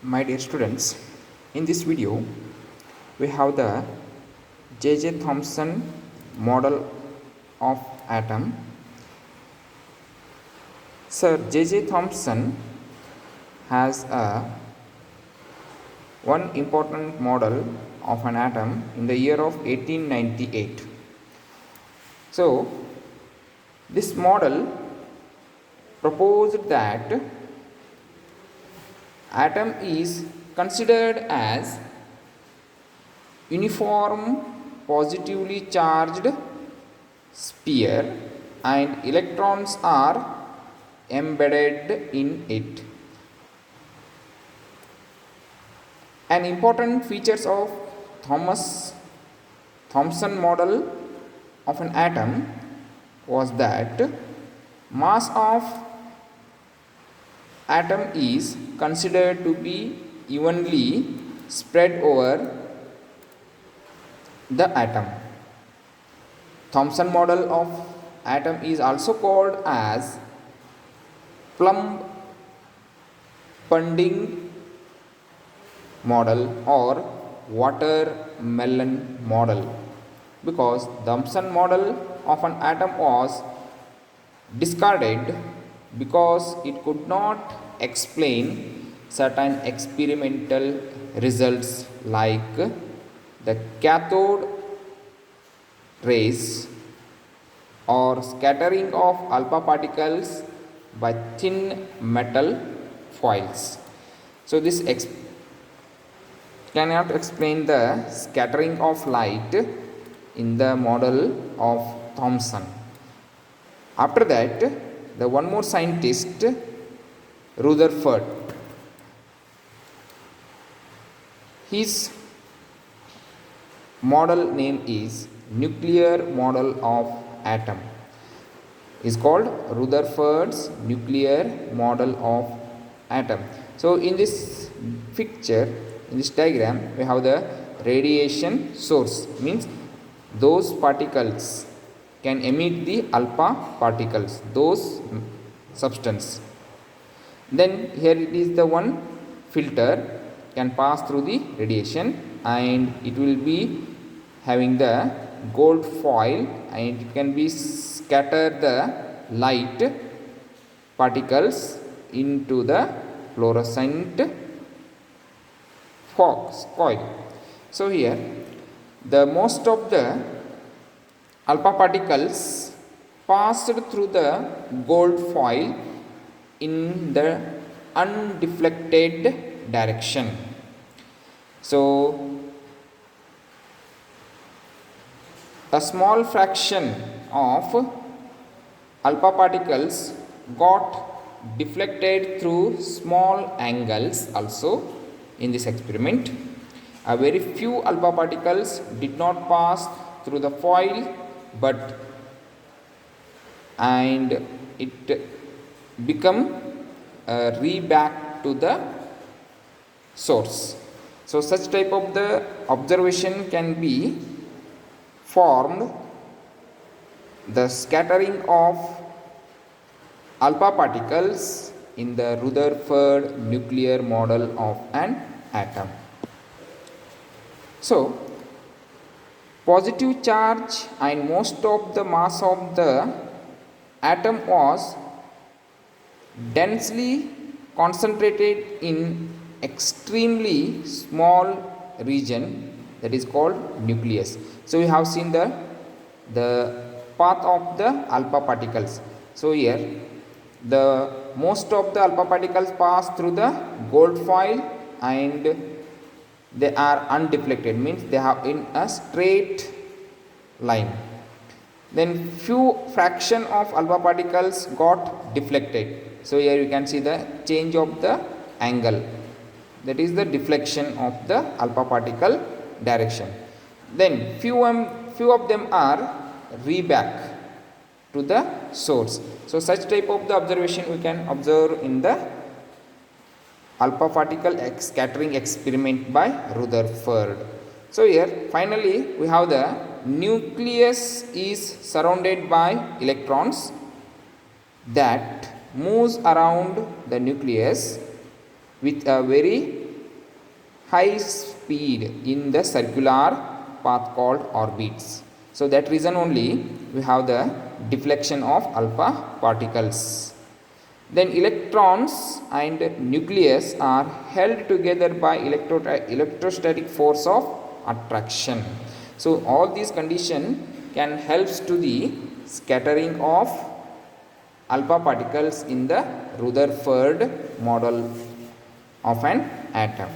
My dear students, in this video we have the J.J. Thomson model of atom. Sir J.J. Thomson has a one important model of an atom in the year of 1898. So this model proposed that atom is considered as uniform positively charged sphere and electrons are embedded in it. An important features of Thomson model of an atom was that mass of atom is considered to be evenly spread over the atom. Thomson model of atom is also called as plumb pudding model or watermelon model, because Thomson model of an atom was discarded because it could not explain certain experimental results like the cathode rays or scattering of alpha particles by thin metal foils. So this cannot explain the scattering of light in the model of Thomson. After that, the one more scientist, Rutherford, his model name is nuclear model of atom, is called Rutherford's nuclear model of atom. So in this picture, in this diagram, we have the radiation source, means those particles can emit the alpha particles, those substance. Then here it is the one filter can pass through the radiation and it will be having the gold foil and it can be scatter the light particles into the fluorescent coil. So here the most of the alpha particles passed through the gold foil in the undeflected direction. So a small fraction of alpha particles got deflected through small angles also in this experiment. A very few alpha particles did not pass through the foil, but and it become back to the source. So such type of the observation can be formed, the scattering of alpha particles in the Rutherford nuclear model of an atom. So positive charge and most of the mass of the atom was densely concentrated in extremely small region, that is called nucleus. So we have seen the path of the alpha particles. So here the most of the alpha particles pass through the gold foil and they are undeflected, means they have in a straight line. Then few fraction of alpha particles got deflected. So here you can see the change of the angle, that is the deflection of the alpha particle direction. Then few of them are back to the source. So such type of the observation we can observe in the alpha particle scattering experiment by Rutherford. So here finally we have the nucleus is surrounded by electrons that moves around the nucleus with a very high speed in the circular path called orbits. So that reason only we have the deflection of alpha particles. Then electrons and nucleus are held together by electrostatic force of attraction. So all these conditions can helps to the scattering of alpha particles in the Rutherford model of an atom.